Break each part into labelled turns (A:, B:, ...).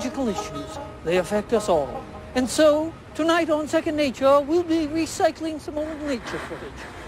A: ecological issues. They affect us all. And so, tonight on Second Nature, we'll be recycling some old nature footage.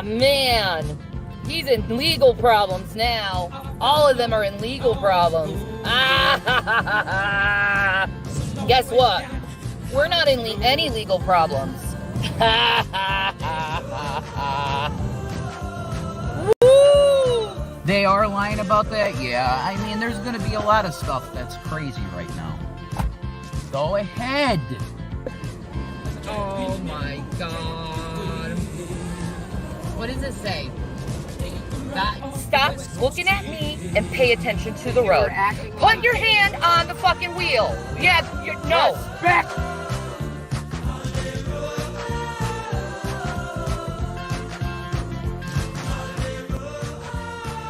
B: man. He's in legal problems now. All of them are in legal problems. Guess what? We're not in any legal problems. Woo!
C: They are lying about that? Yeah, I mean, there's going to be a lot of stuff that's crazy right now. Go ahead.
B: Oh my God. What does it say? Stop looking at me and pay attention to the road. Put your hand on the fucking wheel. Yeah, no. Back.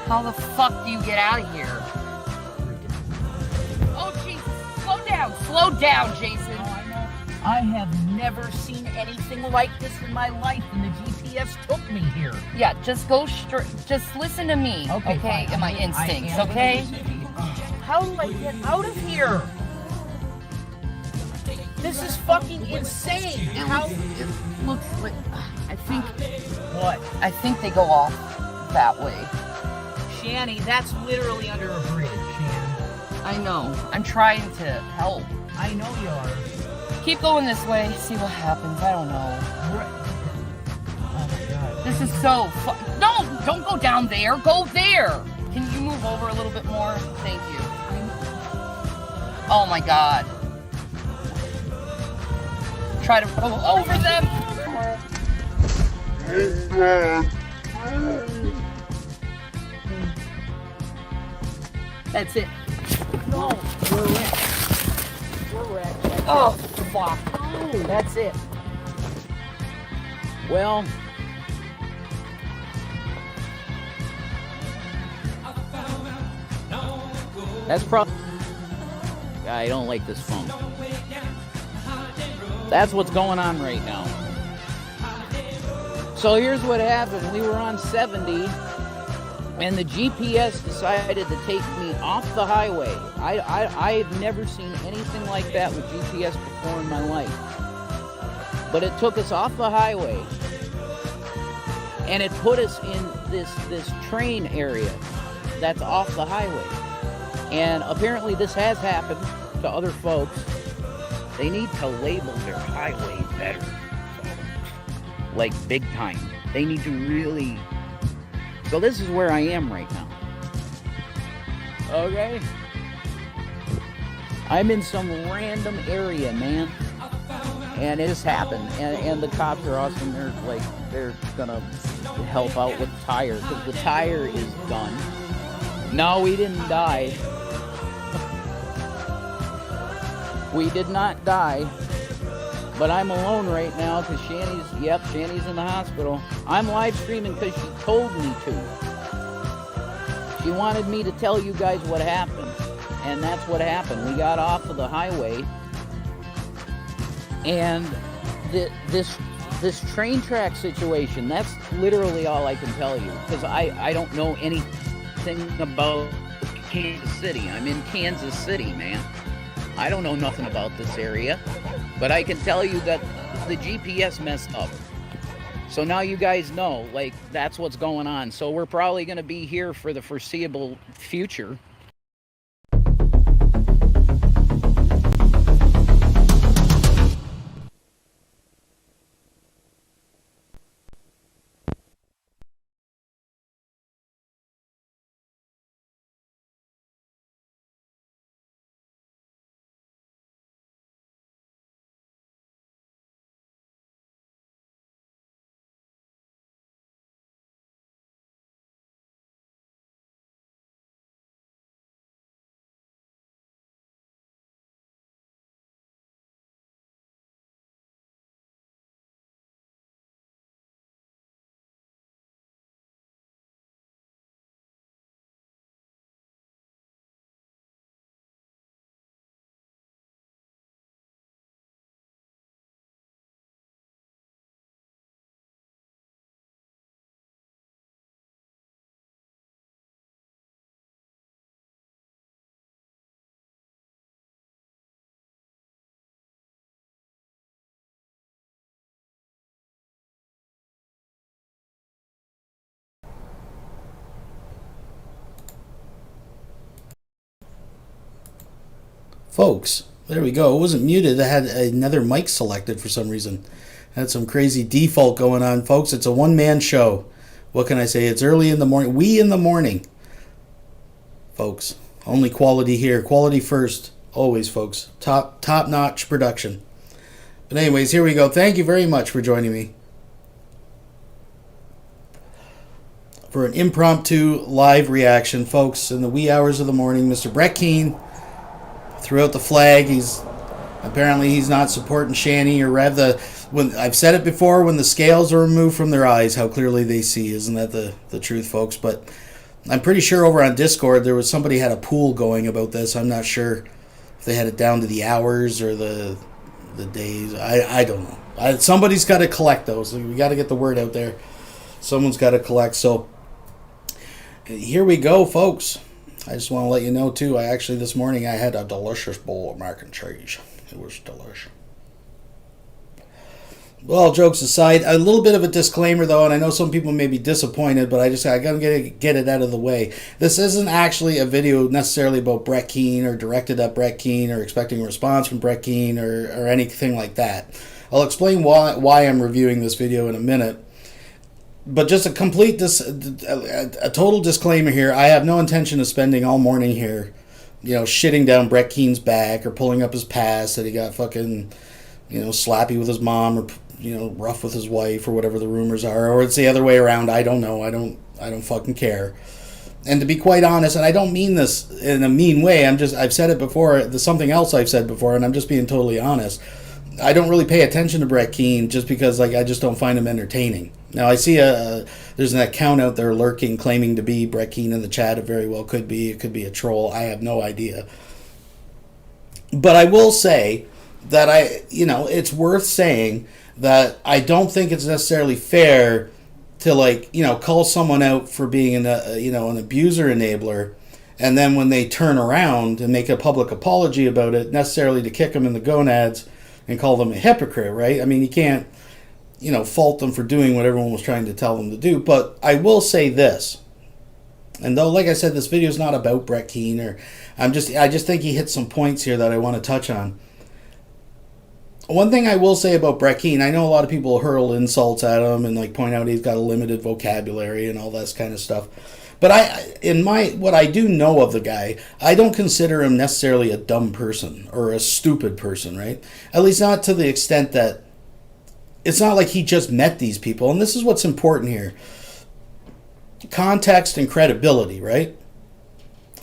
B: How the fuck do you get out of here? Oh, Jesus. Slow down, Jason.
C: I have never seen anything like this in my life, and the GPS took me here.
B: Yeah, just go straight. Just listen to me, okay? And my instincts, okay?
C: How do I get out of here? This is fucking insane. How?
B: It looks like. I think.
C: What?
B: I think they go off that way.
C: Shanny, that's literally under a bridge, Shan.
B: I know. I'm trying to help.
C: I know you are.
B: Keep going this way. See what happens. I don't know.
C: Oh my God.
B: This is so No, don't go down there. Go there. Can you move over a little bit more? Thank you. Oh my God. Try to go over them. That's it.
C: No, we're wrecked. We're wrecked.
B: Oh, fuck.
C: That's it. Well, that's probably. I don't like this phone. That's what's going on right now. So here's what happened. We were on 70, and the GPS decided to take me off the highway. I've never seen anything like that with GPS before in my life. But it took us off the highway, and it put us in this train area that's off the highway. And apparently this has happened to other folks. They need to label their highways better. Like big time. They need to really... So this is where I am right now. Okay? I'm in some random area, man. And it has happened. And the cops are awesome. They're gonna help out with the tire, because the tire is done. No, we didn't die. We did not die. But I'm alone right now because Shanny's in the hospital. I'm live streaming because she told me to. She wanted me to tell you guys what happened. And that's what happened. We got off of the highway. And this train track situation, that's literally all I can tell you. Because I don't know anything about Kansas City. I'm in Kansas City, man. I don't know nothing about this area. But I can tell you that the GPS messed up. So now you guys know, that's what's going on. So we're probably going to be here for the foreseeable future.
D: Folks, there we go. It wasn't muted. I had another mic selected for some reason. I had some crazy default going on. Folks, it's a one-man show. What can I say? It's early in the morning. We in the morning. Folks, only quality here. Quality first. Always, folks. Top-notch production. But anyways, here we go. Thank you very much for joining me for an impromptu live reaction, folks. In the wee hours of the morning, Mr. Brett Keane threw out the flag. He's not supporting Shanny or Rev. When I've said it before, when the scales are removed from their eyes, how clearly they see. Isn't that the truth, folks? But I'm pretty sure over on Discord there was somebody had a pool going about this. I'm not sure if they had it down to the hours or the days. I don't know. Somebody's got to collect those. We got to get the word out there. Someone's got to collect. So here we go, folks. I just want to let you know too. This morning I had a delicious bowl of mac and cheese. It was delicious. Well, jokes aside, a little bit of a disclaimer though, and I know some people may be disappointed, but I gotta get it out of the way. This isn't actually a video necessarily about Brett Keane or directed at Brett Keane or expecting a response from Brett Keane or anything like that. I'll explain why I'm reviewing this video in a minute. But just a total disclaimer here. I have no intention of spending all morning here, shitting down Brett Keane's back or pulling up his past that he got fucking, slappy with his mom or, rough with his wife or whatever the rumors are, or it's the other way around. I don't know. I don't fucking care. And to be quite honest, and I don't mean this in a mean way. I've said it before. There's something else I've said before, and I'm just being totally honest. I don't really pay attention to Brett Keane just because, I just don't find him entertaining. Now, I see there's an account out there lurking, claiming to be Brett Keane in the chat. It very well could be. It could be a troll. I have no idea. But I will say that it's worth saying that I don't think it's necessarily fair to, call someone out for being an abuser enabler, and then when they turn around and make a public apology about it, necessarily to kick them in the gonads and call them a hypocrite, right? I mean, you can't, fault them for doing what everyone was trying to tell them to do. But I will say this, and though, like I said, this video is not about Brett Keane, I just think he hit some points here that I want to touch on. One thing I will say about Brett Keane, I know a lot of people hurl insults at him and point out he's got a limited vocabulary and all that kind of stuff. But what I do know of the guy, I don't consider him necessarily a dumb person or a stupid person, right? At least not to the extent that it's not like he just met these people. And this is what's important here. Context and credibility, right?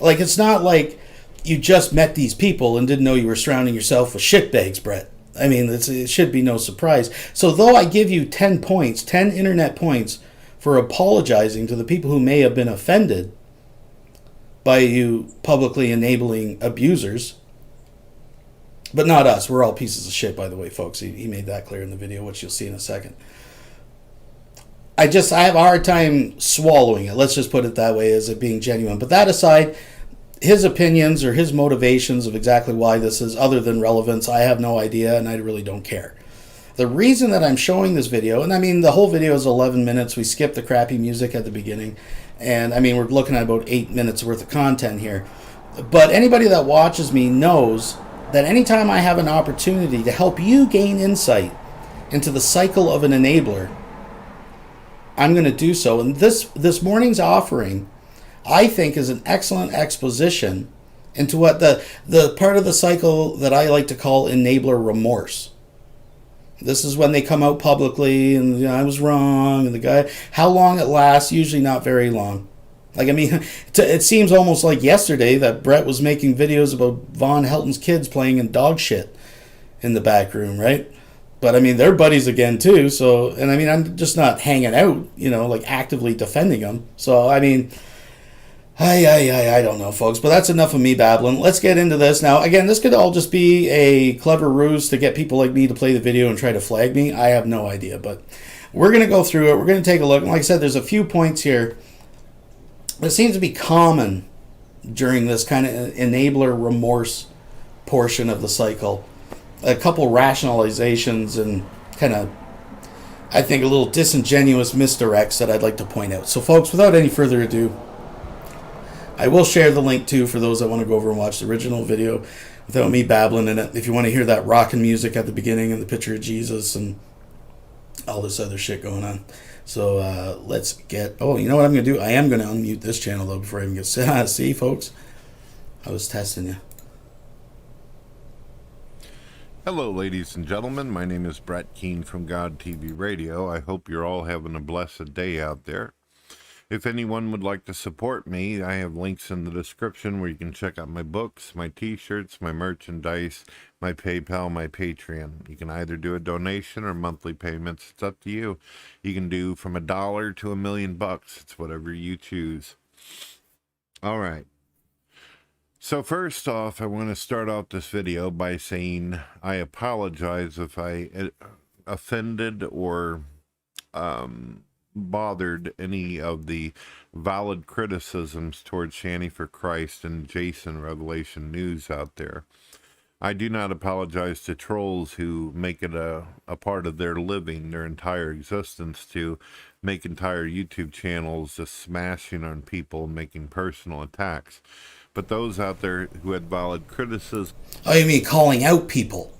D: It's not like you just met these people and didn't know you were surrounding yourself with shitbags, Brett. I mean, it should be no surprise. So though I give you 10 internet points for apologizing to the people who may have been offended by you publicly enabling abusers, but not us. We're all pieces of shit, by the way, folks. He made that clear in the video, which you'll see in a second. I have a hard time swallowing it. Let's just put it that way, as it being genuine. But that aside, his opinions or his motivations of exactly why this is other than relevance, I have no idea, and I really don't care. The reason that I'm showing this video, and I mean, the whole video is 11 minutes. We skipped the crappy music at the beginning. And I mean, we're looking at about 8 minutes worth of content here. But anybody that watches me knows that anytime I have an opportunity to help you gain insight into the cycle of an enabler, I'm going to do so. And this morning's offering, I think, is an excellent exposition into what the part of the cycle that I like to call enabler remorse. This is when they come out publicly and I was wrong, and the guy, how long it lasts, usually not very long. It seems almost like yesterday that Brett was making videos about Von Helton's kids playing in dog shit in the back room, right? But I mean, they're buddies again too. So, and I mean, I'm just not hanging out, actively defending them. So, I mean, I don't know, folks, but that's enough of me babbling. Let's get into this. Now, again, this could all just be a clever ruse to get people like me to play the video and try to flag me. I have no idea, but we're going to go through it. We're going to take a look. And like I said, there's a few points here that seems to be common during this kind of enabler remorse portion of the cycle. A couple rationalizations and kind of, I think, a little disingenuous misdirects that I'd like to point out. So, folks, without any further ado, I will share the link too for those that want to go over and watch the original video without me babbling in it. If you want to hear that rockin' music at the beginning and the picture of Jesus and all this other shit going on. So let's get... Oh, you know what I'm going to do? I am going to unmute this channel, though, before I even get... See, folks? I was testing you.
E: Hello, ladies and gentlemen. My name is Brett Keane from God TV Radio. I hope you're all having a blessed day out there. If anyone would like to support me, I have links in the description where you can check out my books, my t-shirts, my merchandise, my PayPal, my Patreon. You can either do a donation or monthly payments. It's up to you. You can do from $1 to $1 million. It's whatever you choose. All right. So first off, I want to start out this video by saying I apologize if I offended or bothered any of the valid criticisms towards Shanny for Christ and Jason Revelation News out there. I do not apologize to trolls who make it a part of their living, their entire existence, to make entire YouTube channels just smashing on people and making personal attacks. But those out there who had valid criticism...
D: Oh, you mean calling out people?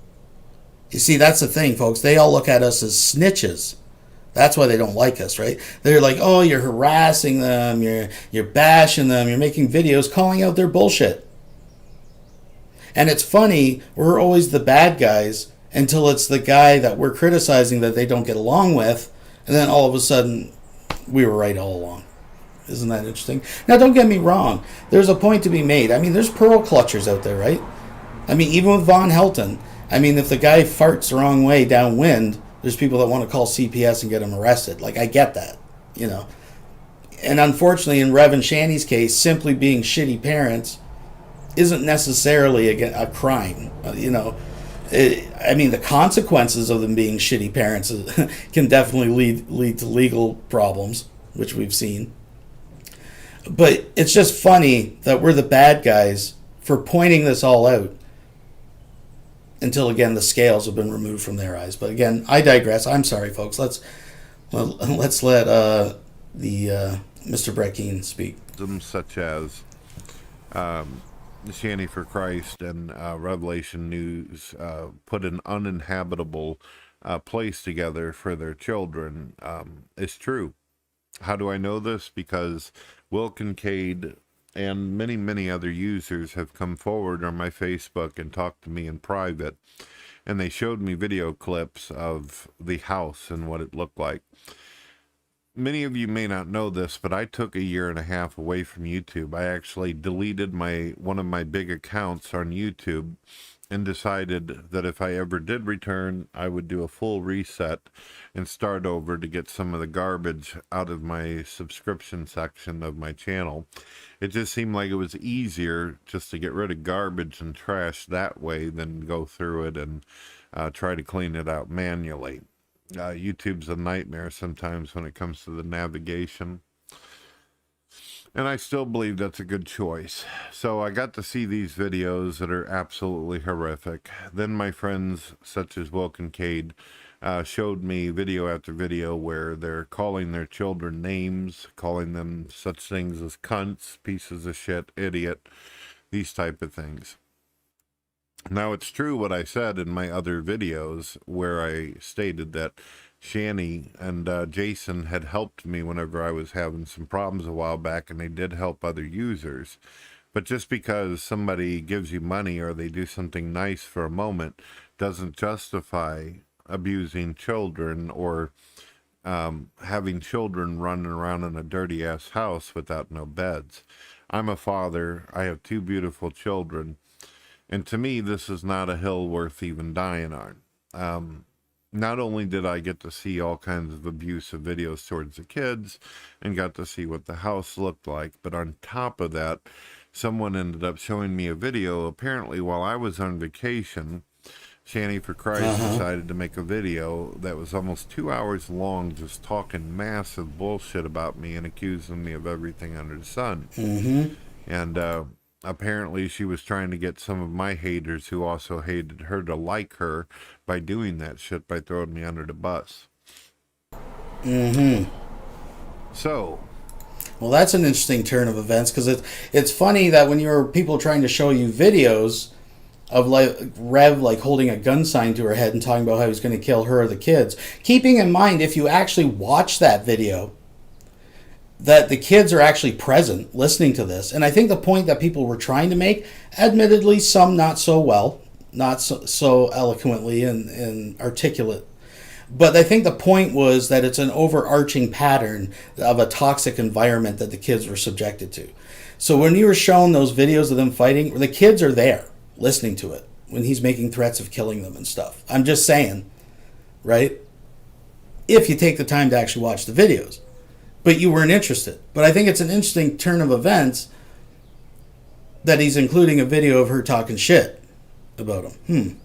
D: You see, that's the thing, folks. They all look at us as snitches. That's why they don't like us, right? They're like, oh, you're harassing them, you're bashing them, you're making videos calling out their bullshit. And it's funny, we're always the bad guys until it's the guy that we're criticizing that they don't get along with, and then all of a sudden, we were right all along. Isn't that interesting? Now, don't get me wrong. There's a point to be made. I mean, there's pearl clutchers out there, right? I mean, even with Von Helton, I mean, if the guy farts the wrong way downwind, there's people that want to call CPS and get him arrested. Like, I get that, you know. And unfortunately, in Rev and Shanny's case, simply being shitty parents isn't necessarily a crime, you know. I mean, the consequences of them being shitty parents can definitely lead to legal problems, which we've seen. But it's just funny that we're the bad guys for pointing this all out until, again, the scales have been removed from their eyes. But again, I digress. I'm sorry, folks. Let's let Mr. Brett Keane speak.
E: Such as Shanny for Christ and Revelation News put an uninhabitable place together for their children is true. How do I know this? Because Will Kincaid and many, many other users have come forward on my Facebook and talked to me in private, and they showed me video clips of the house and what it looked like. Many of you may not know this, but I took 1.5 years away from YouTube. I actually deleted one of my big accounts on YouTube and decided that if I ever did return, I would do a full reset and start over to get some of the garbage out of my subscription section of my channel. It just seemed like it was easier just to get rid of garbage and trash that way than go through it and try to clean it out manually. YouTube's a nightmare sometimes when it comes to the navigation. And I still believe that's a good choice. So I got to see these videos that are absolutely horrific. Then my friends, such as Will Kincaid, showed me video after video where they're calling their children names, calling them such things as cunts, pieces of shit, idiot, these type of things. Now, it's true what I said in my other videos where I stated that Shanny and Jason had helped me whenever I was having some problems a while back, and they did help other users. But just because somebody gives you money or they do something nice for a moment doesn't justify abusing children or having children running around in a dirty-ass house without no beds. I'm a father. I have 2 beautiful children. And to me, this is not a hill worth even dying on. Not only did I get to see all kinds of abusive videos towards the kids and got to see what the house looked like, but on top of that, someone ended up showing me a video. Apparently, while I was on vacation, Shanny for Christ decided to make a video that was almost 2 hours long, just talking massive bullshit about me and accusing me of everything under the sun. And apparently she was trying to get some of my haters who also hated her to like her by doing that shit, by throwing me under the bus. So,
D: well, that's an interesting turn of events, because it's funny that when you're people trying to show you videos, of like Rev like holding a gun sign to her head and talking about how he's going to kill her or the kids. Keeping in mind, if you actually watch that video, that the kids are actually present listening to this. And I think the point that people were trying to make, admittedly, some not so well, not so eloquently and articulate. But I think the point was that it's an overarching pattern of a toxic environment that the kids were subjected to. So when you were shown those videos of them fighting, the kids are there listening to it when he's making threats of killing them and stuff. I'm just saying, right? If you take the time to actually watch the videos. But you weren't interested. But I think it's an interesting turn of events that he's including a video of her talking shit about him.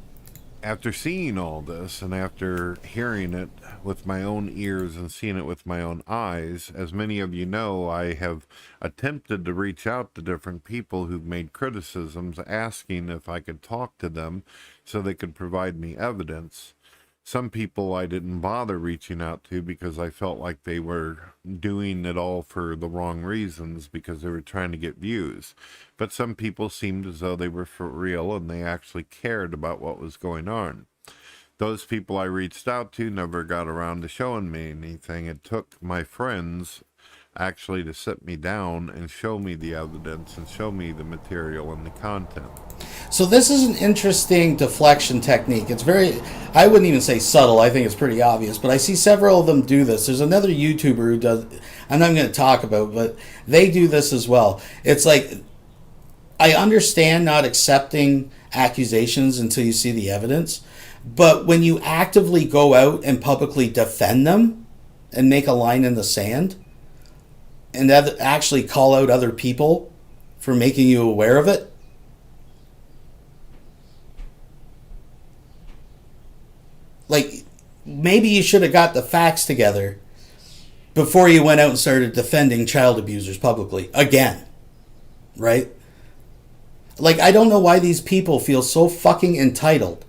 E: After seeing all this and after hearing it with my own ears and seeing it with my own eyes, as many of you know, I have attempted to reach out to different people who've made criticisms, asking if I could talk to them so they could provide me evidence. Some people I didn't bother reaching out to because I felt like they were doing it all for the wrong reasons, because they were trying to get views. But some people seemed as though they were for real and they actually cared about what was going on. Those people I reached out to never got around to showing me anything. It took my friends actually to sit me down and show me the evidence and show me the material and the content.
D: So this is an interesting deflection technique. It's very, I wouldn't even say subtle, I think it's pretty obvious, but I see several of them do this. There's another YouTuber who does, I'm not going to talk about, but they do this as well. It's like, I understand not accepting accusations until you see the evidence, but when you actively go out and publicly defend them and make a line in the sand, and actually call out other people for making you aware of it, like, maybe you should have got the facts together before you went out and started defending child abusers publicly again, right? Like, I don't know why these people feel so fucking entitled.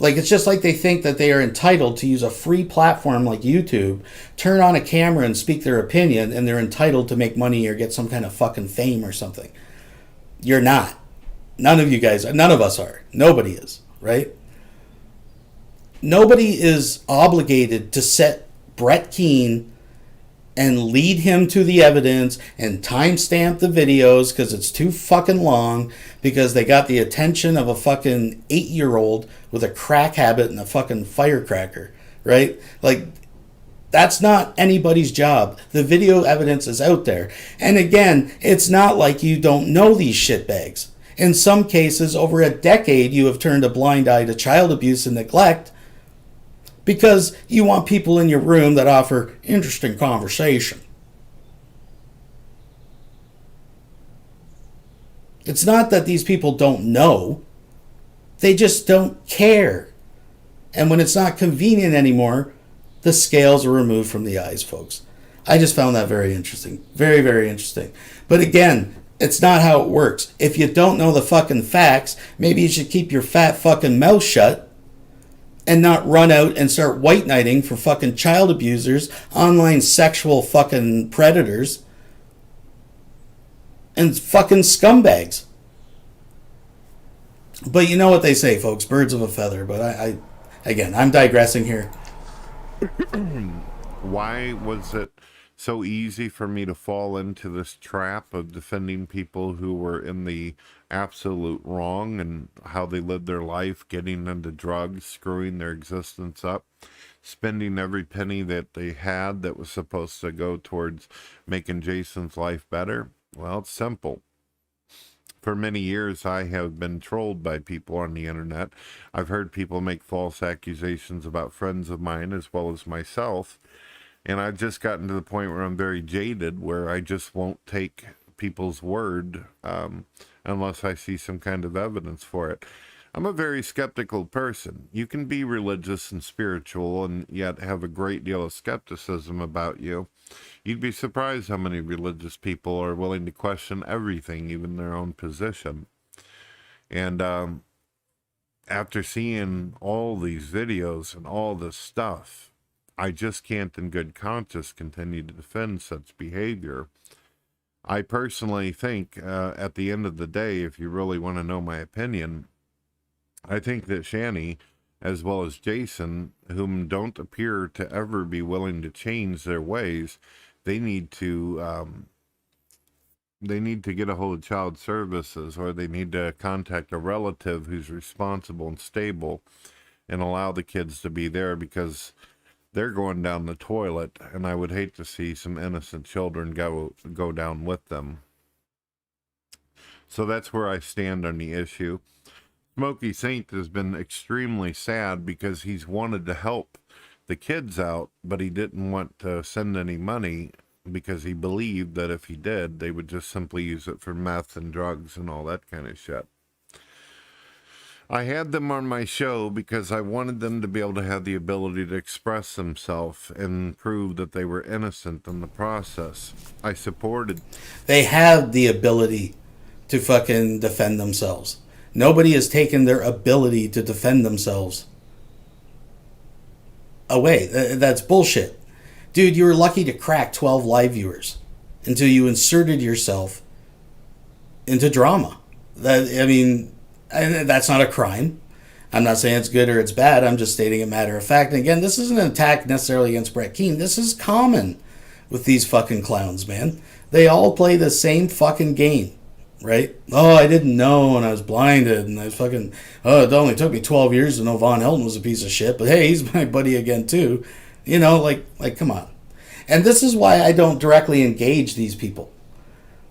D: Like, it's just like they think that they are entitled to use a free platform like YouTube, turn on a camera and speak their opinion, and they're entitled to make money or get some kind of fucking fame or something. You're not. None of you guys, none of us are. Nobody is, right? Nobody is obligated to set Brett Keane and lead him to the evidence and timestamp the videos because it's too fucking long, because they got the attention of a fucking 8-year-old with a crack habit and a fucking firecracker, right? Like, that's not anybody's job. The video evidence is out there. And again, it's not like you don't know these shitbags. In some cases, over a decade, you have turned a blind eye to child abuse and neglect because you want people in your room that offer interesting conversation. It's not that these people don't know. They just don't care. And when it's not convenient anymore, the scales are removed from the eyes, folks. I just found that very interesting. Very, very interesting. But again, it's not how it works. If you don't know the fucking facts, maybe you should keep your fat fucking mouth shut and not run out and start white knighting for fucking child abusers, online sexual fucking predators, and fucking scumbags. But you know what they say, folks, birds of a feather. But I again, I'm digressing here.
E: Why was it so easy for me to fall into this trap of defending people who were in the absolute wrong and how they lived their life, getting into drugs, screwing their existence up, spending every penny that they had that was supposed to go towards making Jason's life better? Well, it's simple. For many years, I have been trolled by people on the internet. I've heard people make false accusations about friends of mine as well as myself. And I've just gotten to the point where I'm very jaded, where I just won't take people's word unless I see some kind of evidence for it. I'm a very skeptical person. You can be religious and spiritual and yet have a great deal of skepticism about you. You'd be surprised how many religious people are willing to question everything, even their own position. And after seeing all these videos and all this stuff, I just can't in good conscience continue to defend such behavior. I personally think, at the end of the day, if you really want to know my opinion, I think that Shanny, as well as Jason, whom don't appear to ever be willing to change their ways, they need to get a hold of child services, or they need to contact a relative who's responsible and stable and allow the kids to be there, because they're going down the toilet, and I would hate to see some innocent children go down with them. So that's where I stand on the issue. Smokey Saint has been extremely sad because he's wanted to help the kids out, but he didn't want to send any money because he believed that if he did, they would just simply use it for meth and drugs and all that kind of shit. I had them on my show because I wanted them to be able to have the ability to express themselves and prove that they were innocent in the process. I supported.
D: They have the ability to fucking defend themselves. Nobody has taken their ability to defend themselves away. That's bullshit. Dude, you were lucky to crack 12 live viewers until you inserted yourself into drama. That's not a crime. I'm not saying it's good or it's bad. I'm just stating a matter of fact. And again, this isn't an attack necessarily against Brett Keane. This is common with these fucking clowns, man. They all play the same fucking game, right? Oh, I didn't know and I was blinded and it only took me 12 years to know Von Helton was a piece of shit, but hey, he's my buddy again too. You know, like come on. And this is why I don't directly engage these people,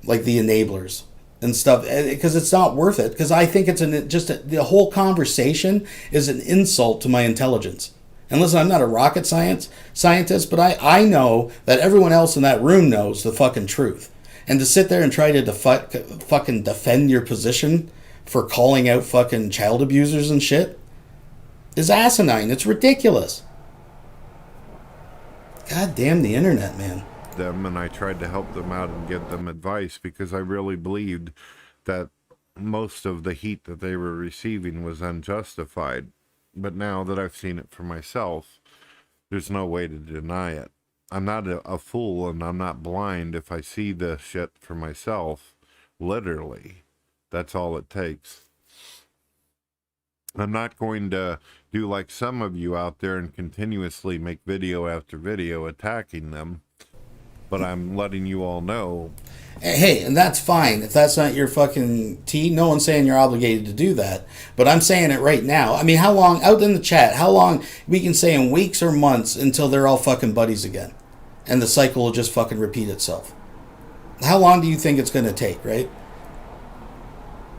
D: like the enablers and stuff, because it's not worth it. Because I think the whole conversation is an insult to my intelligence. And listen, I'm not a rocket scientist, but I know that everyone else in that room knows the fucking truth. And to sit there and try to fucking defend your position for calling out fucking child abusers and shit is asinine. It's ridiculous. God damn the internet, man.
E: Them, and I tried to help them out and give them advice because I really believed that most of the heat that they were receiving was unjustified. But now that I've seen it for myself, there's no way to deny it. I'm not a fool, and I'm not blind. If I see the shit for myself, literally, that's all it takes. I'm not going to do like some of you out there and continuously make video after video attacking them, but I'm letting you all know.
D: Hey, and that's fine. If that's not your fucking tea, no one's saying you're obligated to do that. But I'm saying it right now. I mean, how long, out in the chat, how long, we can say in weeks or months until they're all fucking buddies again. And the cycle will just fucking repeat itself. How long do you think it's going to take, right?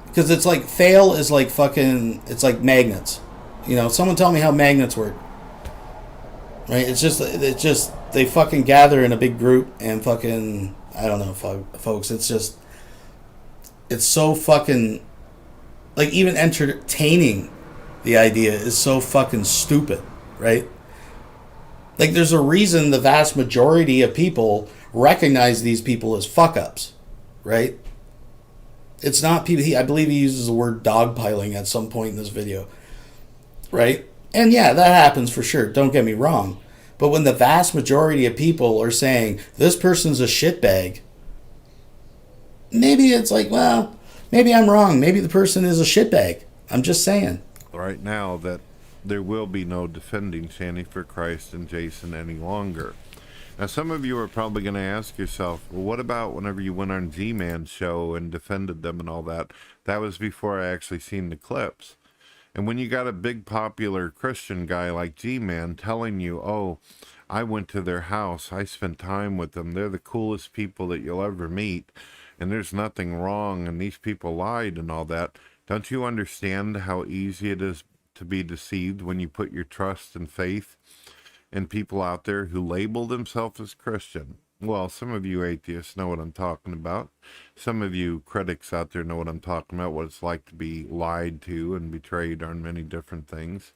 D: Because it's like, fail is like fucking, it's like magnets. You know, someone tell me how magnets work. Right? It's just, they fucking gather in a big group and fucking, I don't know, folks, it's just, it's so fucking, like, even entertaining the idea is so fucking stupid, right? Like, there's a reason the vast majority of people recognize these people as fuck-ups, right? It's not people, I believe he uses the word dogpiling at some point in this video, right? And yeah, that happens for sure, don't get me wrong. But when the vast majority of people are saying, this person's a shitbag, maybe it's like, well, maybe I'm wrong. Maybe the person is a shitbag. I'm just saying.
E: Right now that there will be no defending Shanny for Christ and Jason any longer. Now, some of you are probably going to ask yourself, well, what about whenever you went on Gman's show and defended them and all that? That was before I actually seen the clips. And when you got a big popular Christian guy like Gman telling you, oh, I went to their house, I spent time with them, they're the coolest people that you'll ever meet, and there's nothing wrong, and these people lied and all that, don't you understand how easy it is to be deceived when you put your trust and faith in people out there who label themselves as Christian? Well, some of you atheists know what I'm talking about. Some of you critics out there know what I'm talking about, what it's like to be lied to and betrayed on many different things.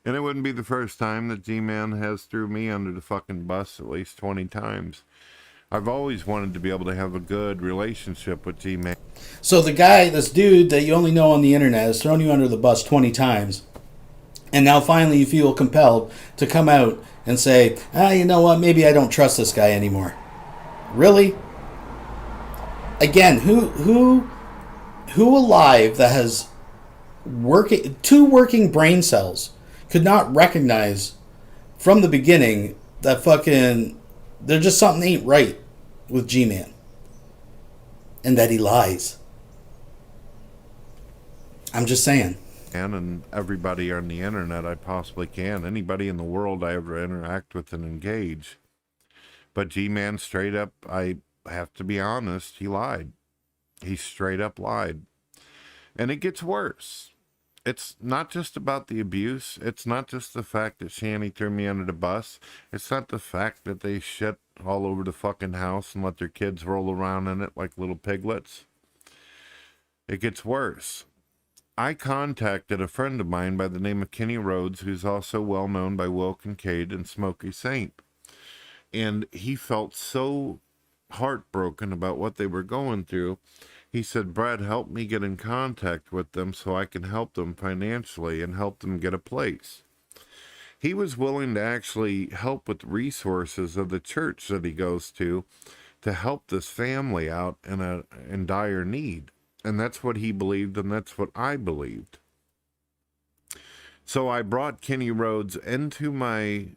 E: And it wouldn't be the first time that G-Man has threw me under the fucking bus at least 20 times. I've always wanted to be able to have a good relationship with G-Man.
D: So the guy, this dude that you only know on the internet, has thrown you under the bus 20 times. And now finally you feel compelled to come out and say, you know what, maybe I don't trust this guy anymore. Really? Again, who alive that has two working brain cells could not recognize from the beginning that fucking there's just something ain't right with Gman and that he lies. I'm just saying.
E: And everybody on the internet I possibly can, anybody in the world I ever interact with and engage. But G-Man straight up, I have to be honest, he lied. He straight up lied. And it gets worse. It's not just about the abuse. It's not just the fact that Shanny threw me under the bus. It's not the fact that they shit all over the fucking house and let their kids roll around in it like little piglets. It gets worse. I contacted a friend of mine by the name of Kenny Rhodes, who's also well known by Will Kincaid and Smokey Saint. And he felt so heartbroken about what they were going through. He said, Brad, help me get in contact with them so I can help them financially and help them get a place. He was willing to actually help with resources of the church that he goes to help this family out in dire need. And that's what he believed, and that's what I believed. So I brought Kenny Rhodes into my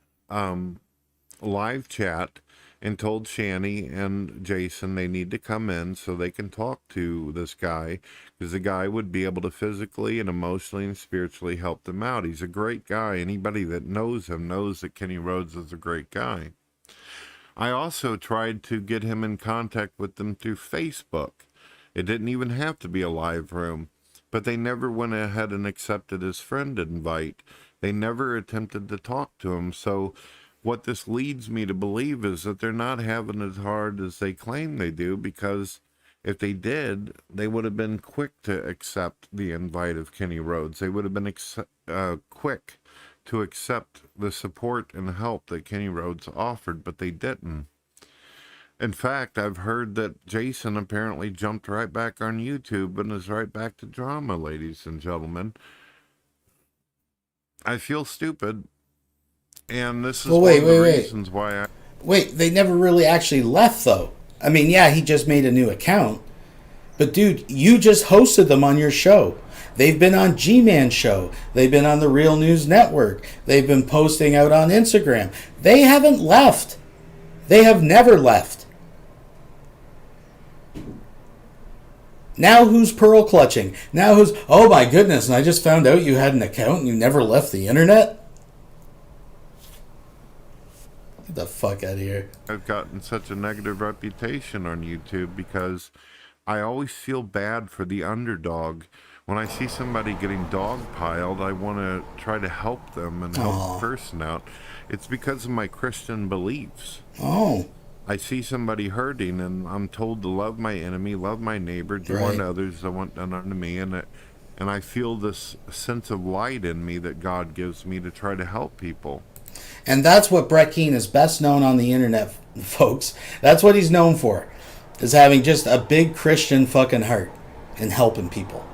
E: live chat and told Shanny and Jason they need to come in so they can talk to this guy, because the guy would be able to physically and emotionally and spiritually help them out. He's a great guy. Anybody that knows him knows that Kenny Rhodes is a great guy. I also tried to get him in contact with them through Facebook. It didn't even have to be a live room, but they never went ahead and accepted his friend invite. They never attempted to talk to him. So what this leads me to believe is that they're not having it as hard as they claim they do, because if they did, they would have been quick to accept the invite of Kenny Rhodes. They would have been quick to accept the support and help that Kenny Rhodes offered, but they didn't. In fact, I've heard that Jason apparently jumped right back on YouTube and is right back to drama, ladies and gentlemen. I feel stupid. And this is one of the reasons why I...
D: Wait, they never really actually left, though. I mean, yeah, he just made a new account. But, dude, you just hosted them on your show. They've been on G-Man's show. They've been on the Real News Network. They've been posting out on Instagram. They haven't left. They have never left. Now who's pearl clutching? Now who's, oh my goodness, and I just found out you had an account and you never left the internet? Get the fuck out of here.
E: I've gotten such a negative reputation on YouTube because I always feel bad for the underdog. When I see somebody getting dogpiled, I want to try to help them and help the person out. It's because of my Christian beliefs.
D: Oh.
E: I see somebody hurting, and I'm told to love my enemy, love my neighbor, do unto others I want done unto me, and I feel this sense of light in me that God gives me to try to help people.
D: And that's what Brett Keane is best known on the internet, folks. That's what he's known for, is having just a big Christian fucking heart and helping people,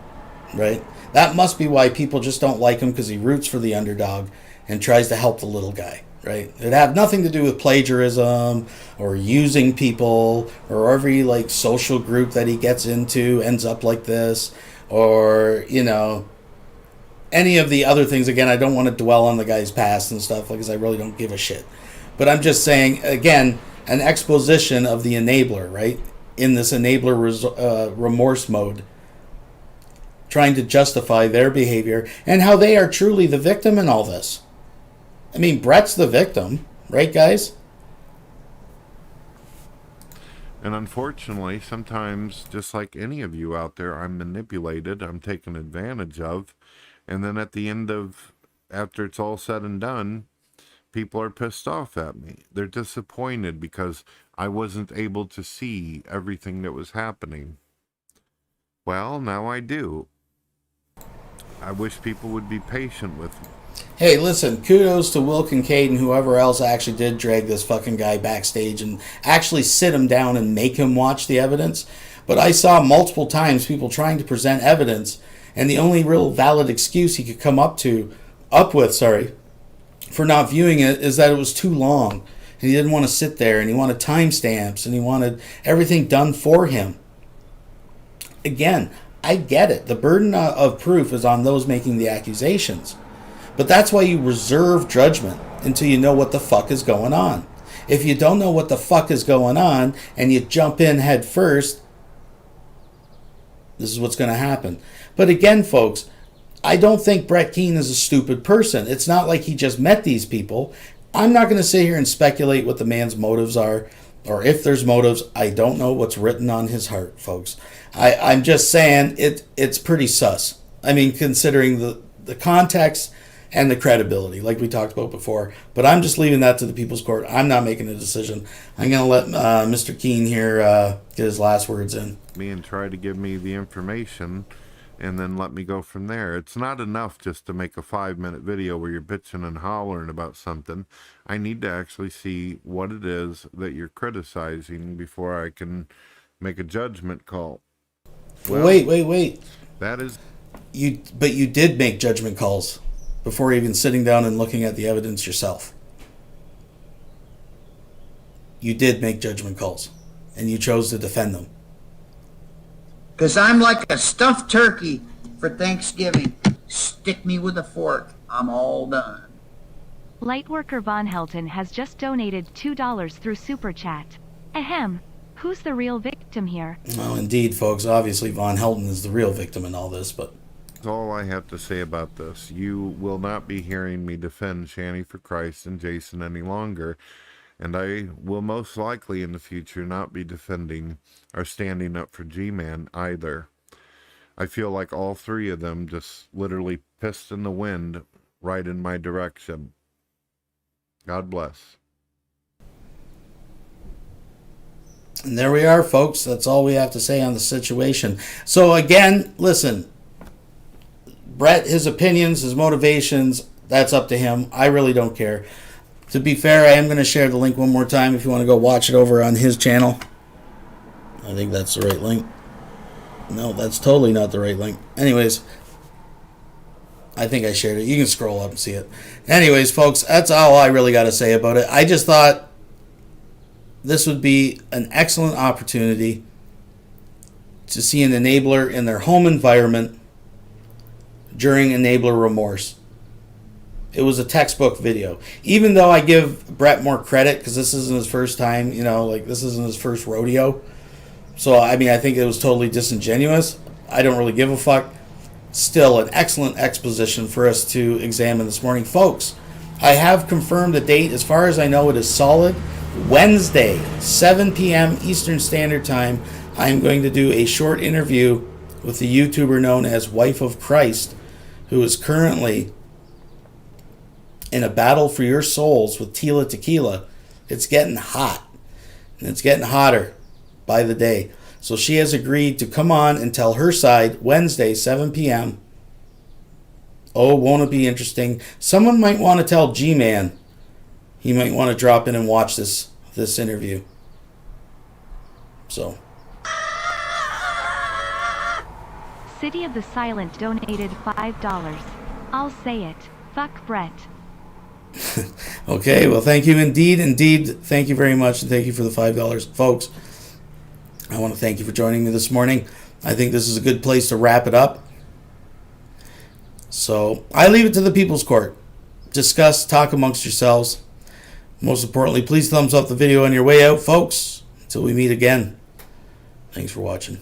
D: right? That must be why people just don't like him, because he roots for the underdog and tries to help the little guy. Right? It had nothing to do with plagiarism or using people or every like social group that he gets into ends up like this, or any of the other things. Again, I don't want to dwell on the guy's past and stuff because I really don't give a shit. But I'm just saying, again, an exposition of the enabler, right? In this enabler remorse mode, trying to justify their behavior and how they are truly the victim in all this. I mean, Brett's the victim, right, guys?
E: And unfortunately, sometimes, just like any of you out there, I'm manipulated, I'm taken advantage of, and then at the end of, after it's all said and done, people are pissed off at me. They're disappointed because I wasn't able to see everything that was happening. Well, now I do. I wish people would be patient with me.
D: Hey, listen, kudos to Will Kincaid and whoever else actually did drag this fucking guy backstage and actually sit him down and make him watch the evidence. But I saw multiple times people trying to present evidence, and the only real valid excuse he could come up with, for not viewing it is that it was too long. And he didn't want to sit there, and he wanted timestamps, and he wanted everything done for him. Again, I get it. The burden of proof is on those making the accusations. But that's why you reserve judgment until you know what the fuck is going on. If you don't know what the fuck is going on and you jump in head first, this is what's going to happen. But again, folks, I don't think Brett Keane is a stupid person. It's not like he just met these people. I'm not going to sit here and speculate what the man's motives are, or if there's motives. I don't know what's written on his heart, folks. I'm just saying it's pretty sus. I mean, considering the context and the credibility, like we talked about before. But I'm just leaving that to the people's court. I'm not making a decision. I'm going to let Mr. Keane here get his last words in.
E: Me and try to give me the information and then let me go from there. It's not enough just to make a 5-minute video where you're bitching and hollering about something. I need to actually see what it is that you're criticizing before I can make a judgment call. Well,
D: wait.
E: That is...
D: But you did make judgment calls before even sitting down and looking at the evidence yourself. You did make judgment calls, and you chose to defend them.
F: Because I'm like a stuffed turkey for Thanksgiving. Stick me with a fork. I'm all done.
G: Lightworker Von Helton has just donated $2 through Super Chat. Ahem. Who's the real victim here?
D: Well, indeed, folks. Obviously, Von Helton is the real victim in all this, but...
E: That's all I have to say about this. You will not be hearing me defend Shanny for Christ and Jason any longer, and I will most likely in the future not be defending or standing up for Gman either. I feel like all three of them just literally pissed in the wind right in my direction. God bless.
D: And there we are, folks. That's all we have to say on the situation. So again, listen, Brett, his opinions, his motivations, that's up to him. I really don't care. To be fair, I am going to share the link one more time if you want to go watch it over on his channel. I think that's the right link. No, that's totally not the right link. Anyways, I think I shared it. You can scroll up and see it. Anyways, folks, that's all I really got to say about it. I just thought this would be an excellent opportunity to see an enabler in their home environment during enabler remorse. It was a textbook video. Even though I give Brett more credit because this isn't his first time, this isn't his first rodeo. So, I mean, I think it was totally disingenuous. I don't really give a fuck. Still, an excellent exposition for us to examine this morning. Folks, I have confirmed the date. As far as I know, it is solid. Wednesday, 7 p.m. Eastern Standard Time, I'm going to do a short interview with the YouTuber known as Wife of Christ, who is currently in a battle for your souls with Tila Tequila. It's getting hot, and it's getting hotter by the day. So she has agreed to come on and tell her side Wednesday, 7 p.m. Oh, won't it be interesting? Someone might want to tell Gman. He might want to drop in and watch this interview. So.
G: City of the Silent donated $5. I'll say it. Fuck Brett.
D: Okay, well, thank you indeed. Thank you very much, and thank you for the $5. Folks, I want to thank you for joining me this morning. I think this is a good place to wrap it up. So, I leave it to the people's court. Discuss, talk amongst yourselves. Most importantly, please thumbs up the video on your way out, folks. Until we meet again. Thanks for watching.